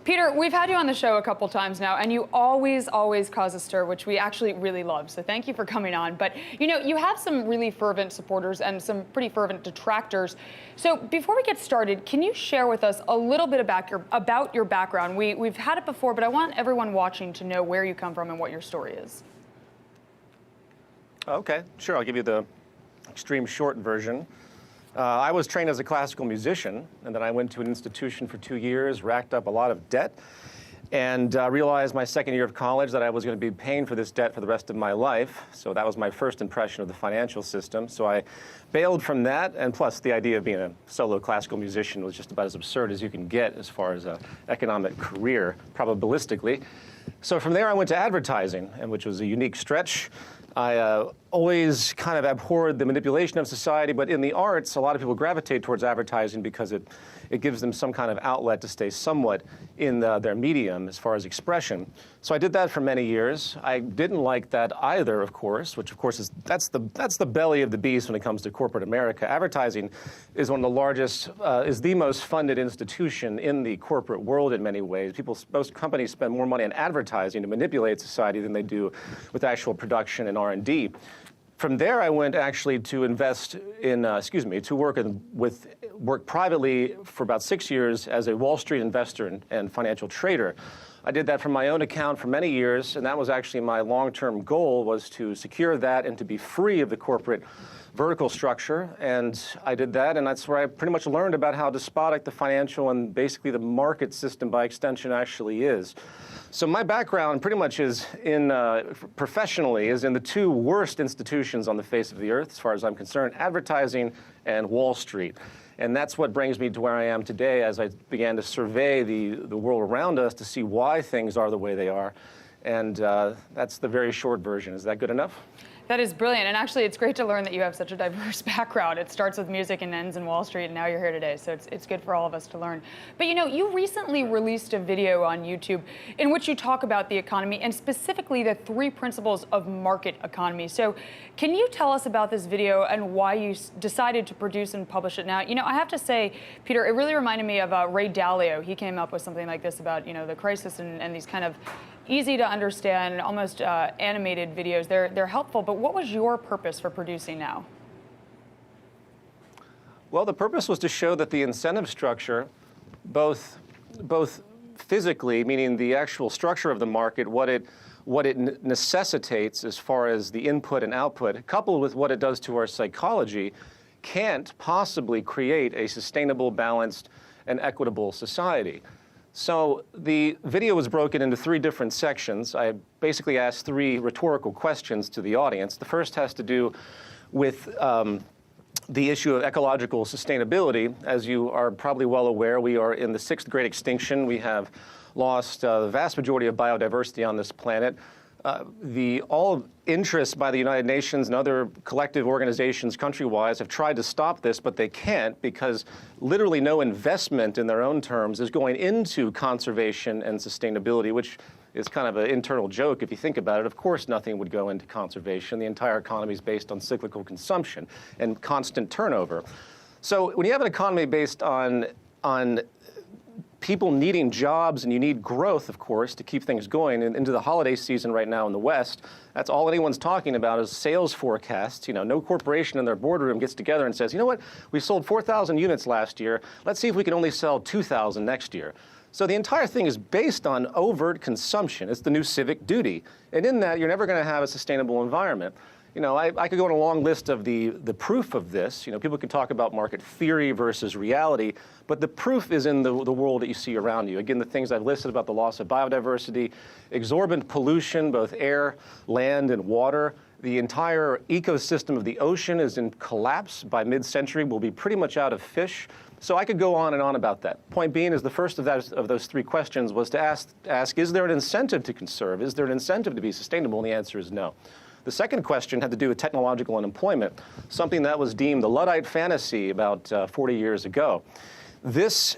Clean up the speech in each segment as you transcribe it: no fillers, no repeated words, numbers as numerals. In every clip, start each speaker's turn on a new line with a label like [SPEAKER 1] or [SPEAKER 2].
[SPEAKER 1] Peter, we've had you on the show a couple times now, and you always cause a stir, which we actually really love. So thank you for coming on. But you know, you have some really fervent supporters and some pretty fervent detractors. So before we get started, can you share with us a little bit about your background? We've had it before, but I want everyone watching to know where you come from and what your story is.
[SPEAKER 2] Okay, sure. I'll give you the extreme short version. I was trained as a classical musician, and then I went to an institution for 2 years, racked up a lot of debt, and realized my second year of college that I was going to be paying for this debt for the rest of my life. So that was my first impression of the financial system. So I bailed from that, and plus the idea of being a solo classical musician was just about as absurd as you can get as far as an economic career, probabilistically. So from there I went to advertising, and which was a unique stretch. I always kind of abhorred the manipulation of society, but in the arts, a lot of people gravitate towards advertising because it gives them some kind of outlet to stay somewhat in their medium as far as expression. So I did that for many years. I didn't like that either, of course, which of course is that's the belly of the beast when it comes to corporate America. Advertising is one of the largest, is the most funded institution in the corporate world in many ways. Most companies spend more money on advertising to manipulate society than they do with actual production and R&D. From there, I went actually to invest in, to work privately for about 6 years as a Wall Street investor and financial trader. I did that from my own account for many years, and that was actually my long-term goal, was to secure that and to be free of the corporate vertical structure. And I did that, and that's where I pretty much learned about how despotic the financial and basically the market system by extension actually is. So my background pretty much is in, professionally, is in the two worst institutions on the face of the earth, as far as I'm concerned, advertising and Wall Street. And that's what brings me to where I am today as I began to survey the world around us to see why things are the way they are. And that's the very short version. Is that good enough?
[SPEAKER 1] That is brilliant, and actually it's great to learn that you have such a diverse background. It starts with music and ends in Wall Street, and now you're here today, so it's good for all of us to learn. But you know, you recently released a video on YouTube in which you talk about the economy, and specifically the 3 principles of market economy. So can you tell us about this video and why you decided to produce and publish it now? You know, I have to say, Peter, it really reminded me of Ray Dalio. He came up with something like this about, you know, the crisis and these kind of easy to understand, almost animated videos. They're helpful, but what was your purpose for producing now?
[SPEAKER 2] Well, the purpose was to show that the incentive structure, both physically, meaning the actual structure of the market, what it necessitates as far as the input and output, coupled with what it does to our psychology, can't possibly create a sustainable, balanced, and equitable society. So the video was broken into 3 different sections. I basically asked 3 rhetorical questions to the audience. The first has to do with the issue of ecological sustainability. As you are probably well aware, we are in the 6th great extinction. We have lost the vast majority of biodiversity on this planet. All interests by the United Nations and other collective organizations country-wise have tried to stop this, but they can't because literally no investment in their own terms is going into conservation and sustainability, which is kind of an internal joke if you think about it. Of course nothing would go into conservation. The entire economy is based on cyclical consumption and constant turnover. So when you have an economy based on people needing jobs, and you need growth, of course, to keep things going. And into the holiday season right now in the West, that's all anyone's talking about is sales forecasts. You know, no corporation in their boardroom gets together and says, you know what, we sold 4,000 units last year. Let's see if we can only sell 2,000 next year. So the entire thing is based on overt consumption. It's the new civic duty. And in that, you're never going to have a sustainable environment. You know, I could go on a long list of the proof of this. You know, people can talk about market theory versus reality, but the proof is in the world that you see around you. Again, the things I've listed about the loss of biodiversity, exorbitant pollution, both air, land, and water. The entire ecosystem of the ocean is in collapse. By mid-century, we'll be pretty much out of fish. So I could go on and on about that. Point being is the first of those 3 questions was to ask, is there an incentive to conserve? Is there an incentive to be sustainable? And the answer is no. The second question had to do with technological unemployment, something that was deemed a Luddite fantasy about 40 years ago. This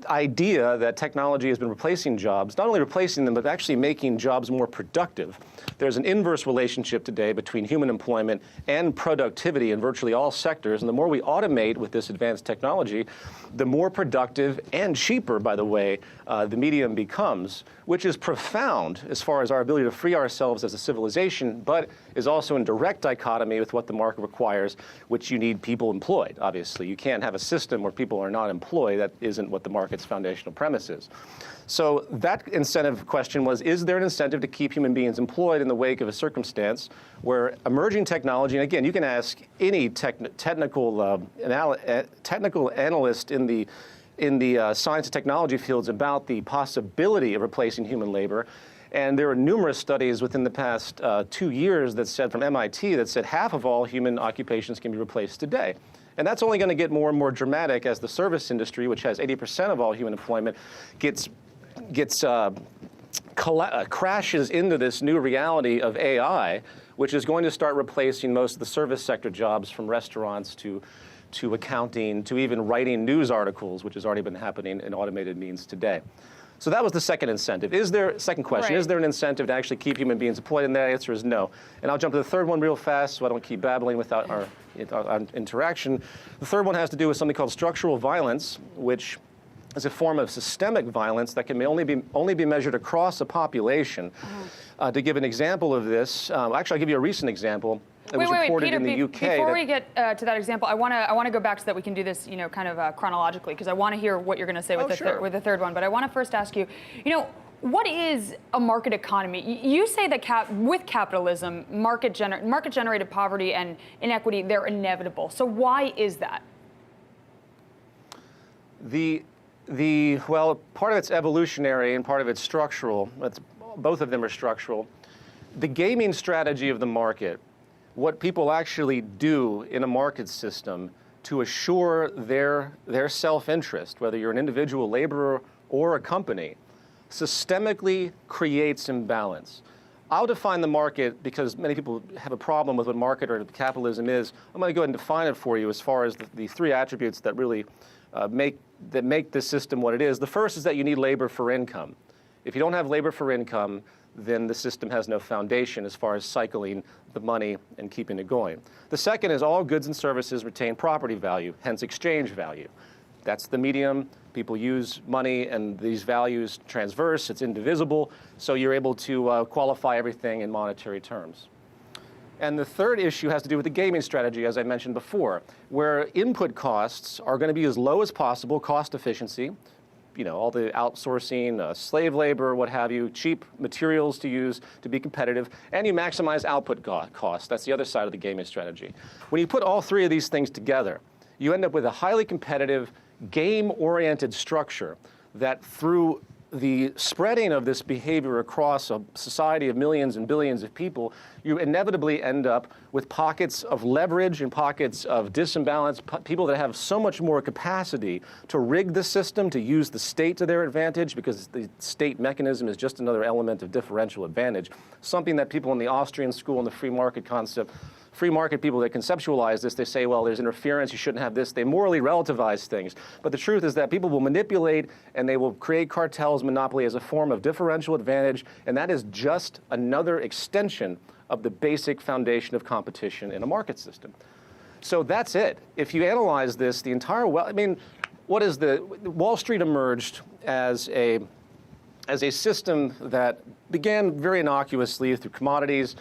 [SPEAKER 2] idea that technology has been replacing jobs, not only replacing them, but actually making jobs more productive. There's an inverse relationship today between human employment and productivity in virtually all sectors, and the more we automate with this advanced technology, the more productive and cheaper, by the way, the medium becomes, which is profound as far as our ability to free ourselves as a civilization, but is also in direct dichotomy with what the market requires, which you need people employed, obviously. You can't have a system where people are not employed. That isn't what the market's foundational premise is. So that incentive question was, is there an incentive to keep human beings employed in the wake of a circumstance where emerging technology, and again, you can ask any technical analyst in the science and technology fields about the possibility of replacing human labor. And there are numerous studies within the past 2 years that said, from MIT, that said half of all human occupations can be replaced today. And that's only going to get more and more dramatic as the service industry, which has 80% of all human employment, crashes into this new reality of AI, which is going to start replacing most of the service sector jobs, from restaurants to accounting, to even writing news articles, which has already been happening in automated means today. So that was the second incentive. Second question, Is there an incentive to actually keep human beings employed? And the answer is no. And I'll jump to the third one real fast so I don't keep babbling without our interaction. The third one has to do with something called structural violence, which is a form of systemic violence that can only be measured across a population. To give an example of this, actually I'll give you a recent example. It was reported
[SPEAKER 1] Peter,
[SPEAKER 2] in the UK.
[SPEAKER 1] Before we get to that example, I want to go back so that we can do this, kind of chronologically, because I want to hear what you're going to say with the third one. But I want to first ask you, what is a market economy? You say that with capitalism, market-generated poverty and inequity, they're inevitable. So why is that?
[SPEAKER 2] Well, part of it's evolutionary and part of it's structural. Both of them are structural. The gaming strategy of the market, what people actually do in a market system to assure their self-interest, whether you're an individual laborer or a company, systemically creates imbalance. I'll define the market because many people have a problem with what market or capitalism is. I'm going to go ahead and define it for you as far as the three attributes that really make this system what it is. The first is that you need labor for income. If you don't have labor for income, then the system has no foundation as far as cycling the money and keeping it going. The second is all goods and services retain property value, hence exchange value. That's the medium. People use money, and these values transverse. It's indivisible, so you're able to qualify everything in monetary terms. And the third issue has to do with the gaming strategy, as I mentioned before, where input costs are going to be as low as possible, cost efficiency, all the outsourcing, slave labor, what have you, cheap materials to use to be competitive, and you maximize output costs. That's the other side of the gaming strategy. When you put all three of these things together, you end up with a highly competitive, game-oriented structure that, through the spreading of this behavior across a society of millions and billions of people, you inevitably end up with pockets of leverage and pockets of disimbalance, people that have so much more capacity to rig the system, to use the state to their advantage, because the state mechanism is just another element of differential advantage, something that people in the Austrian school and the free market concept, free market people that conceptualize this, they say, well, there's interference, you shouldn't have this. They morally relativize things. But the truth is that people will manipulate and they will create cartels, monopoly as a form of differential advantage, and that is just another extension of the basic foundation of competition in a market system. So that's it. If you analyze this, the entire, Wall Street emerged as a system that began very innocuously through commodities,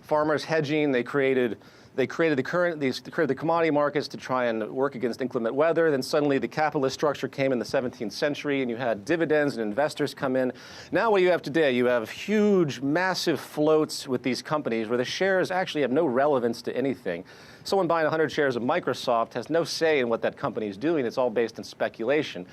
[SPEAKER 2] farmers hedging. They created the commodity markets to try and work against inclement weather. Then suddenly the capitalist structure came in the 17th century, and you had dividends and investors come in. Now what you have today, you have huge, massive floats with these companies where the shares actually have no relevance to anything. Someone buying 100 shares of Microsoft has no say in what that company is doing. It's all based on speculation.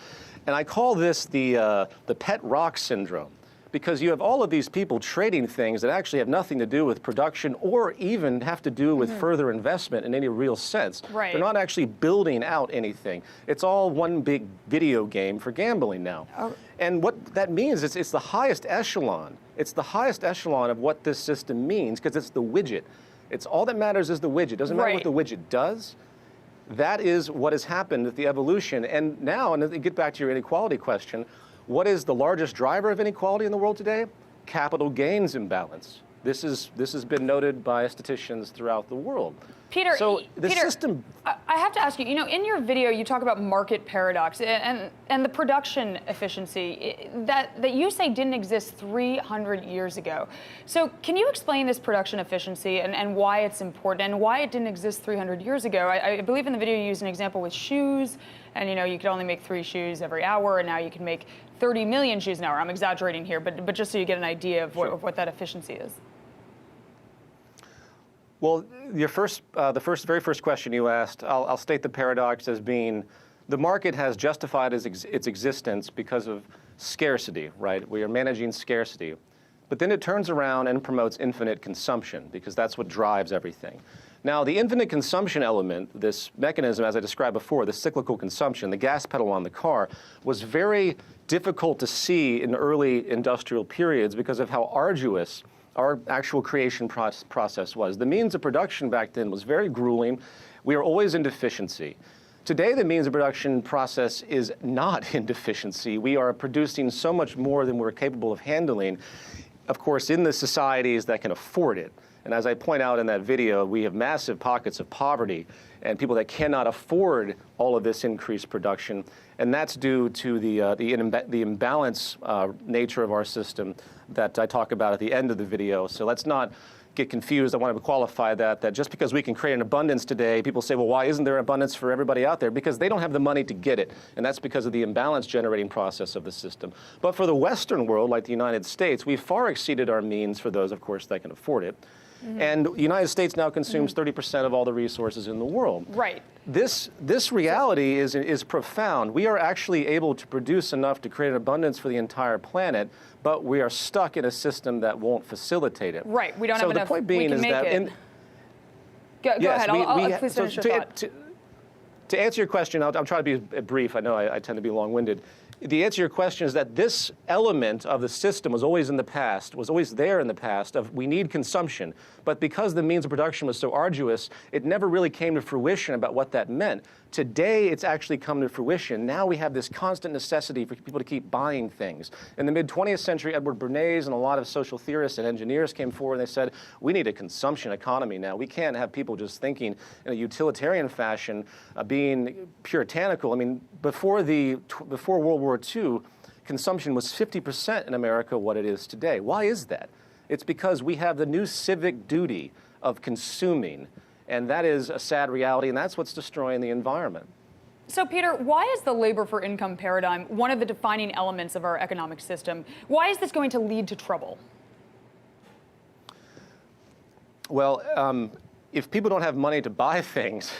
[SPEAKER 2] And I call this the pet rock syndrome, because you have all of these people trading things that actually have nothing to do with production or even have to do with further investment in any real sense.
[SPEAKER 1] Right.
[SPEAKER 2] They're not actually building out anything. It's all one big video game for gambling now. Oh. And what that means is it's the highest echelon. It's the highest echelon of what this system means, because it's the widget. It's all that matters is the widget. It doesn't matter what the widget does. That is what has happened with the evolution. And now, and to get back to your inequality question, what is the largest driver of inequality in the world today? Capital gains imbalance. This has been noted by statisticians throughout the world.
[SPEAKER 1] Peter,
[SPEAKER 2] so the
[SPEAKER 1] Peter,
[SPEAKER 2] system.
[SPEAKER 1] I have to ask you, in your video, you talk about market paradox and the production efficiency that you say didn't exist 300 years ago. So can you explain this production efficiency and why it's important and why it didn't exist 300 years ago? I believe in the video you used an example with shoes, and you could only make 3 shoes every hour, and now you can make 30 million shoes an hour. I'm exaggerating here, but just so you get an idea of what that efficiency is.
[SPEAKER 2] Well, your very first question you asked, I'll state the paradox as being the market has justified its existence because of scarcity, right? We are managing scarcity. But then it turns around and promotes infinite consumption because that's what drives everything. Now, the infinite consumption element, this mechanism, as I described before, the cyclical consumption, the gas pedal on the car, was very difficult to see in early industrial periods because of how arduous our actual creation process was. The means of production back then was very grueling. We were always in deficiency. Today, the means of production process is not in deficiency. We are producing so much more than we're capable of handling, of course, in the societies that can afford it. And as I point out in that video, we have massive pockets of poverty and people that cannot afford all of this increased production. And that's due to the imbalance nature of our system that I talk about at the end of the video. So let's not get confused. I want to qualify that just because we can create an abundance today, people say, well, why isn't there abundance for everybody out there? Because they don't have the money to get it. And that's because of the imbalance generating process of the system. But for the Western world, like the United States, we've far exceeded our means for those, of course, that can afford it. Mm-hmm. And the United States now consumes 30% of all the resources in the world.
[SPEAKER 1] Right.
[SPEAKER 2] This reality is profound. We are actually able to produce enough to create an abundance for the entire planet, but we are stuck in a system that won't facilitate it.
[SPEAKER 1] Right. We don't have enough.
[SPEAKER 2] So the point being is that
[SPEAKER 1] go ahead. Please finish your thought.
[SPEAKER 2] To answer your question, I'll try to be brief. I know I tend to be long-winded. The answer to your question is that this element of the system was always there in the past of we need consumption. But because the means of production was so arduous, it never really came to fruition about what that meant. Today, it's actually come to fruition. Now we have this constant necessity for people to keep buying things. In the mid-20th century, Edward Bernays and a lot of social theorists and engineers came forward and they said, we need a consumption economy now. We can't have people just thinking in a utilitarian fashion, being puritanical. I mean, before World War II, consumption was 50% in America what it is today. Why is that? It's because we have the new civic duty of consuming, and that is a sad reality, and that's what's destroying the environment.
[SPEAKER 1] So, Peter, why is the labor for income paradigm one of the defining elements of our economic system? Why is this going to lead to trouble?
[SPEAKER 2] Well, if people don't have money to buy things,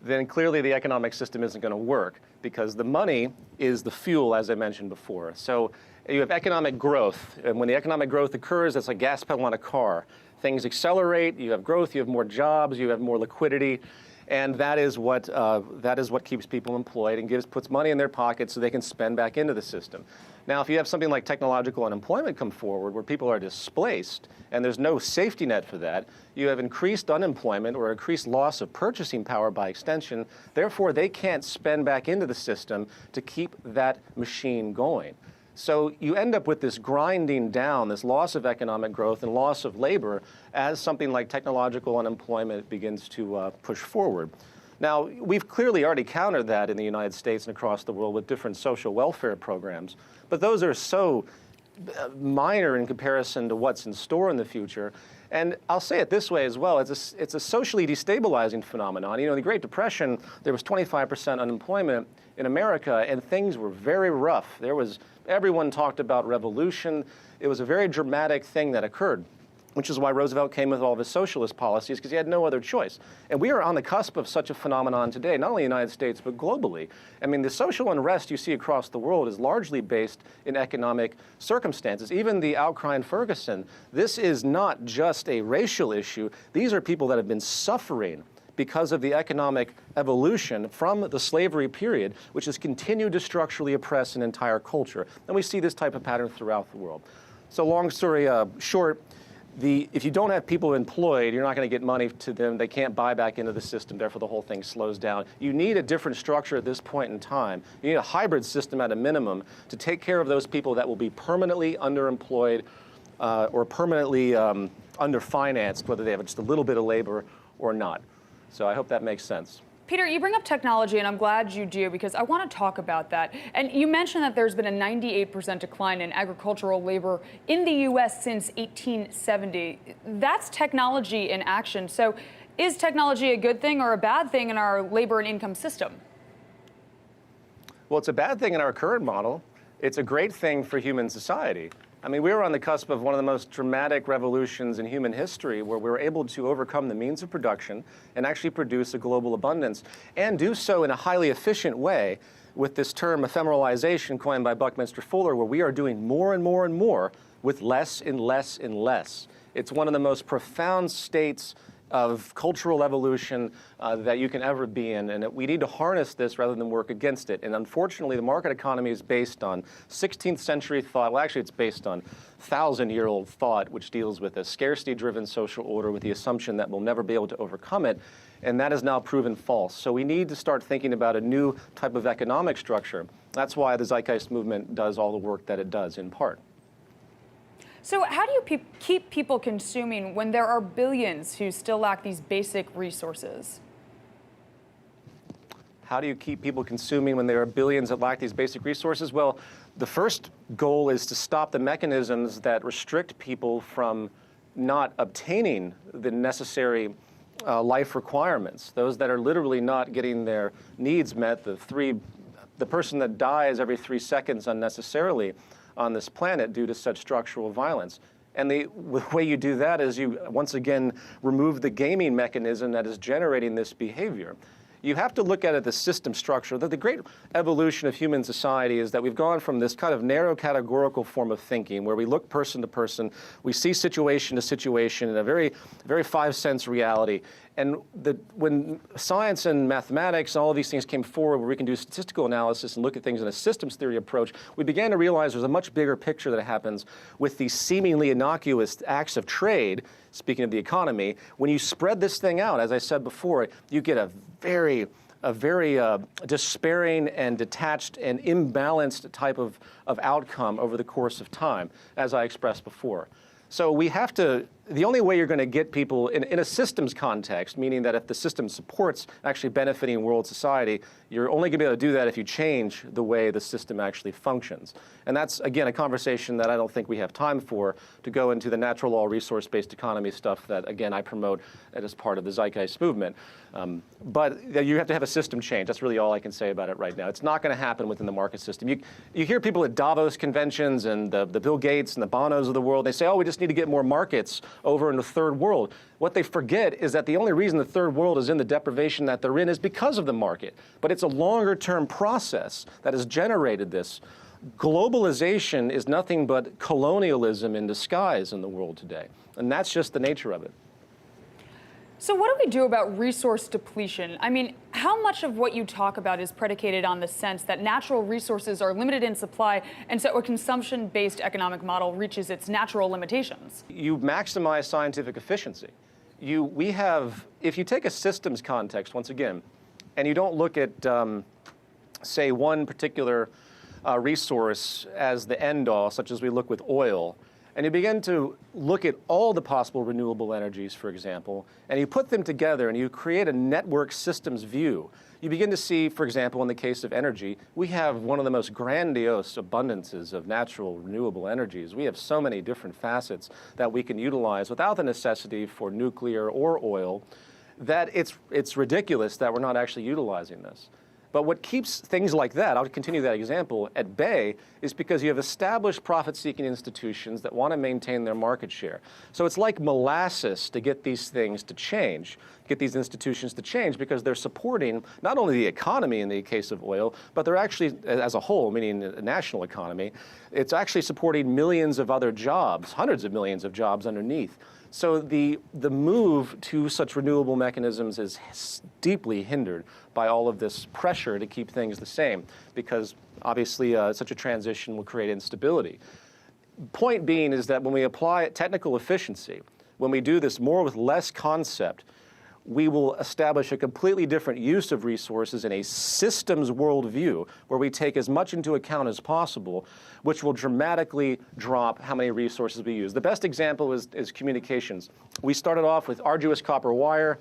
[SPEAKER 2] then clearly the economic system isn't going to work because the money is the fuel, as I mentioned before. So you have economic growth, and when the economic growth occurs, it's like gas pedal on a car. Things accelerate, you have growth, you have more jobs, you have more liquidity, and that is what keeps people employed and puts money in their pockets so they can spend back into the system. Now, if you have something like technological unemployment come forward where people are displaced and there's no safety net for that, you have increased unemployment or increased loss of purchasing power by extension. Therefore, they can't spend back into the system to keep that machine going. So you end up with this grinding down, this loss of economic growth and loss of labor as something like technological unemployment begins to push forward. Now, we've clearly already countered that in the United States and across the world with different social welfare programs, but those are so minor in comparison to what's in store in the future. And I'll say it this way as well, it's a socially destabilizing phenomenon. You know, in the Great Depression, there was 25% unemployment in America, and things were very rough. Everyone talked about revolution. It was a very dramatic thing that occurred, which is why Roosevelt came with all of his socialist policies, because he had no other choice. And we are on the cusp of such a phenomenon today, not only in the United States, but globally. I mean, the social unrest you see across the world is largely based in economic circumstances. Even the outcry in Ferguson, this is not just a racial issue. These are people that have been suffering because of the economic evolution from the slavery period, which has continued to structurally oppress an entire culture. And we see this type of pattern throughout the world. So long story short, if you don't have people employed, you're not going to get money to them. They can't buy back into the system. Therefore, the whole thing slows down. You need a different structure at this point in time. You need a hybrid system at a minimum to take care of those people that will be permanently underemployed or permanently underfinanced, whether they have just a little bit of labor or not. So I hope that makes sense.
[SPEAKER 1] Peter, you bring up technology, and I'm glad you do, because I want to talk about that. And you mentioned that there's been a 98% decline in agricultural labor in the U.S. since 1870. That's technology in action. So is technology a good thing or a bad thing in our labor and income system?
[SPEAKER 2] Well, it's a bad thing in our current model. It's a great thing for human society. I mean, we were on the cusp of one of the most dramatic revolutions in human history, where we were able to overcome the means of production and actually produce a global abundance, and do so in a highly efficient way with this term ephemeralization coined by Buckminster Fuller, where we are doing more and more and more with less and less and less. It's one of the most profound states of cultural evolution that you can ever be in, and we need to harness this rather than work against it. And unfortunately, the market economy is based on 16th century thought. Well, actually, it's based on 1,000-year-old thought, which deals with a scarcity-driven social order with the assumption that we'll never be able to overcome it, and that is now proven false. So we need to start thinking about a new type of economic structure. That's why the Zeitgeist Movement does all the work that it does, in part.
[SPEAKER 1] So how do you keep people consuming when there are billions who still lack these basic resources?
[SPEAKER 2] How do you keep people consuming when there are billions that lack these basic resources? Well, the first goal is to stop the mechanisms that restrict people from not obtaining the necessary life requirements, those that are literally not getting their needs met, the person that dies every 3 seconds unnecessarily on this planet due to such structural violence. And the way you do that is you, once again, remove the gaming mechanism that is generating this behavior. You have to look at it, the system structure. That the great evolution of human society is that we've gone from this kind of narrow categorical form of thinking where we look person to person, we see situation to situation in a very, very 5-sense reality. And when science and mathematics and all of these things came forward where we can do statistical analysis and look at things in a systems theory approach, we began to realize there's a much bigger picture that happens with these seemingly innocuous acts of trade, speaking of the economy. When you spread this thing out, as I said before, you get a very despairing and detached and imbalanced type of outcome over the course of time, as I expressed before. So we have to, the only way you're going to get people in a systems context, meaning that if the system supports actually benefiting world society, you're only going to be able to do that if you change the way the system actually functions. And that's, again, a conversation that I don't think we have time for to go into the natural law resource-based economy stuff that, again, I promote as part of the Zeitgeist Movement. But you have to have a system change. That's really all I can say about it right now. It's not going to happen within the market system. You hear people at Davos conventions and the Bill Gates and the Bonos of the world, they say, oh, we just need to get more markets over in the third world. What they forget is that the only reason the third world is in the deprivation that they're in is because of the market. But it's a longer-term process that has generated this. Globalization is nothing but colonialism in disguise in the world today. And that's just the nature of it.
[SPEAKER 1] So what do we do about resource depletion? I mean, how much of what you talk about is predicated on the sense that natural resources are limited in supply, and so a consumption-based economic model reaches its natural limitations? You
[SPEAKER 2] maximize scientific efficiency. If you take a systems context, once again, and you don't look at, say, one particular resource as the end-all, such as we look with oil, and you begin to look at all the possible renewable energies, for example, and you put them together and you create a network systems view, you begin to see, for example, in the case of energy, we have one of the most grandiose abundances of natural renewable energies. We have so many different facets that we can utilize without the necessity for nuclear or oil that it's ridiculous that we're not actually utilizing this. But what keeps things like that, I'll continue that example, at bay is because you have established profit-seeking institutions that want to maintain their market share. So it's like molasses to get these things to change, get these institutions to change, because they're supporting not only the economy in the case of oil, but they're actually, as a whole, meaning the national economy, it's actually supporting millions of other jobs, hundreds of millions of jobs underneath. So the move to such renewable mechanisms is deeply hindered by all of this pressure to keep things the same, because obviously such a transition will create instability. point being is that when we apply technical efficiency, when we do this more with less concept, we will establish a completely different use of resources in a systems worldview where we take as much into account as possible, which will dramatically drop how many resources we use. The best example is communications. We started off with arduous copper wire.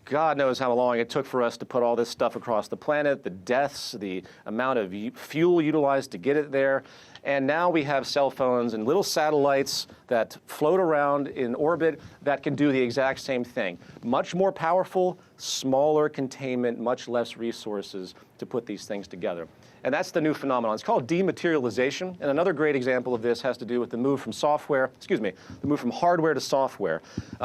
[SPEAKER 2] God knows how long it took for us to put all this stuff across the planet, the deaths, the amount of fuel utilized to get it there. And now we have cell phones and little satellites that float around in orbit that can do the exact same thing. Much more powerful, smaller containment, much less resources to put these things together. And that's the new phenomenon. It's called dematerialization. And another great example of this has to do with the move from the move from hardware to software.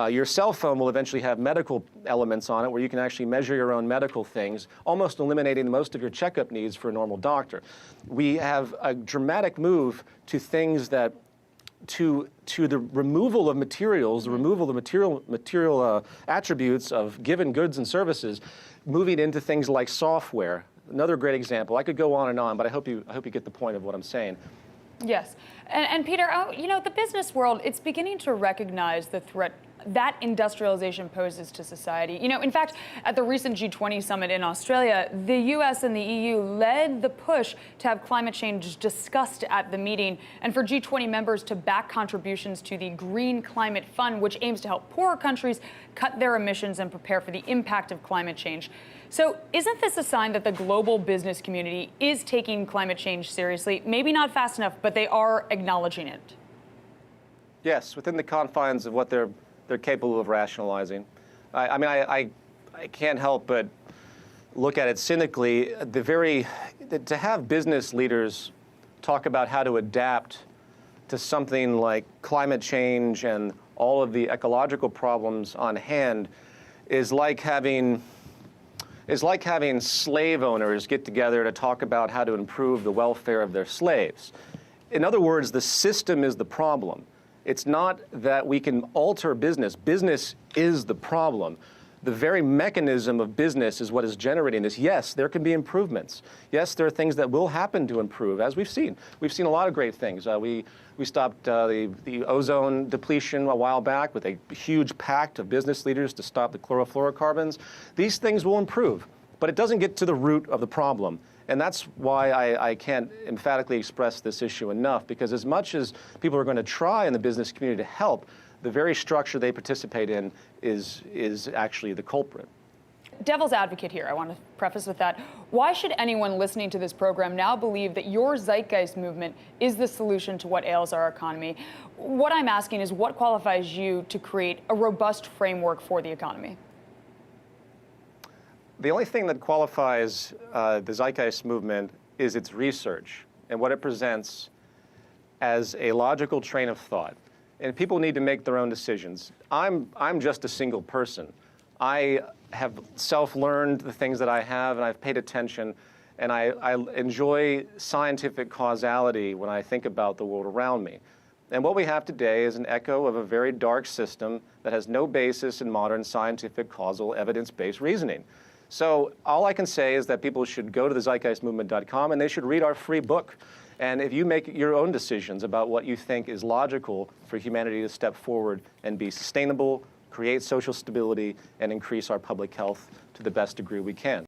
[SPEAKER 2] Your cell phone will eventually have medical elements on it where you can actually measure your own medical things, almost eliminating most of your checkup needs for a normal doctor. We have a dramatic move to things that to the removal of materials, the removal of material attributes of given goods and services, moving into things like software. Another great example. I could go on, but I hope you get the point of what I'm saying.
[SPEAKER 1] Yes. And Peter, you know, the business world, it's beginning to recognize the threat that industrialization poses to society. You know, in fact, at the recent G20 summit in Australia, the US and the EU led the push to have climate change discussed at the meeting and for G20 members to back contributions to the Green Climate Fund, which aims to help poorer countries cut their emissions and prepare for the impact of climate change. So isn't this a sign that the global business community is taking climate change seriously? Maybe not fast enough, but they are acknowledging it.
[SPEAKER 2] Yes, within the confines of what they're capable of rationalizing. I can't help but look at it cynically. To have business leaders talk about how to adapt to something like climate change and all of the ecological problems on hand is like having slave owners get together to talk about how to improve the welfare of their slaves. In other words, the system is the problem. It's not that we can alter business. Business is the problem. The very mechanism of business is what is generating this. Yes, there can be improvements. Yes, there are things that will happen to improve, as we've seen. We've seen a lot of great things. We stopped the ozone depletion a while back with a huge pact of business leaders to stop the chlorofluorocarbons. These things will improve, but it doesn't get to the root of the problem. And that's why I can't emphatically express this issue enough, because as much as people are going to try in the business community to help, the very structure they participate in is actually the culprit.
[SPEAKER 1] Devil's advocate here, I want to preface with that. Why should anyone listening to this program now believe that your Zeitgeist movement is the solution to what ails our economy? What I'm asking is what qualifies you to create a robust framework for the economy?
[SPEAKER 2] The only thing that qualifies the Zeitgeist movement is its research and what it presents as a logical train of thought. And people need to make their own decisions. I'm just a single person. I have self-learned the things that I have, and I've paid attention, and I enjoy scientific causality when I think about the world around me. And what we have today is an echo of a very dark system that has no basis in modern scientific, causal, evidence-based reasoning. So all I can say is that people should go to the zeitgeistmovement.com and they should read our free book. And if you make your own decisions about what you think is logical for humanity to step forward and be sustainable, create social stability, and increase our public health to the best degree we can.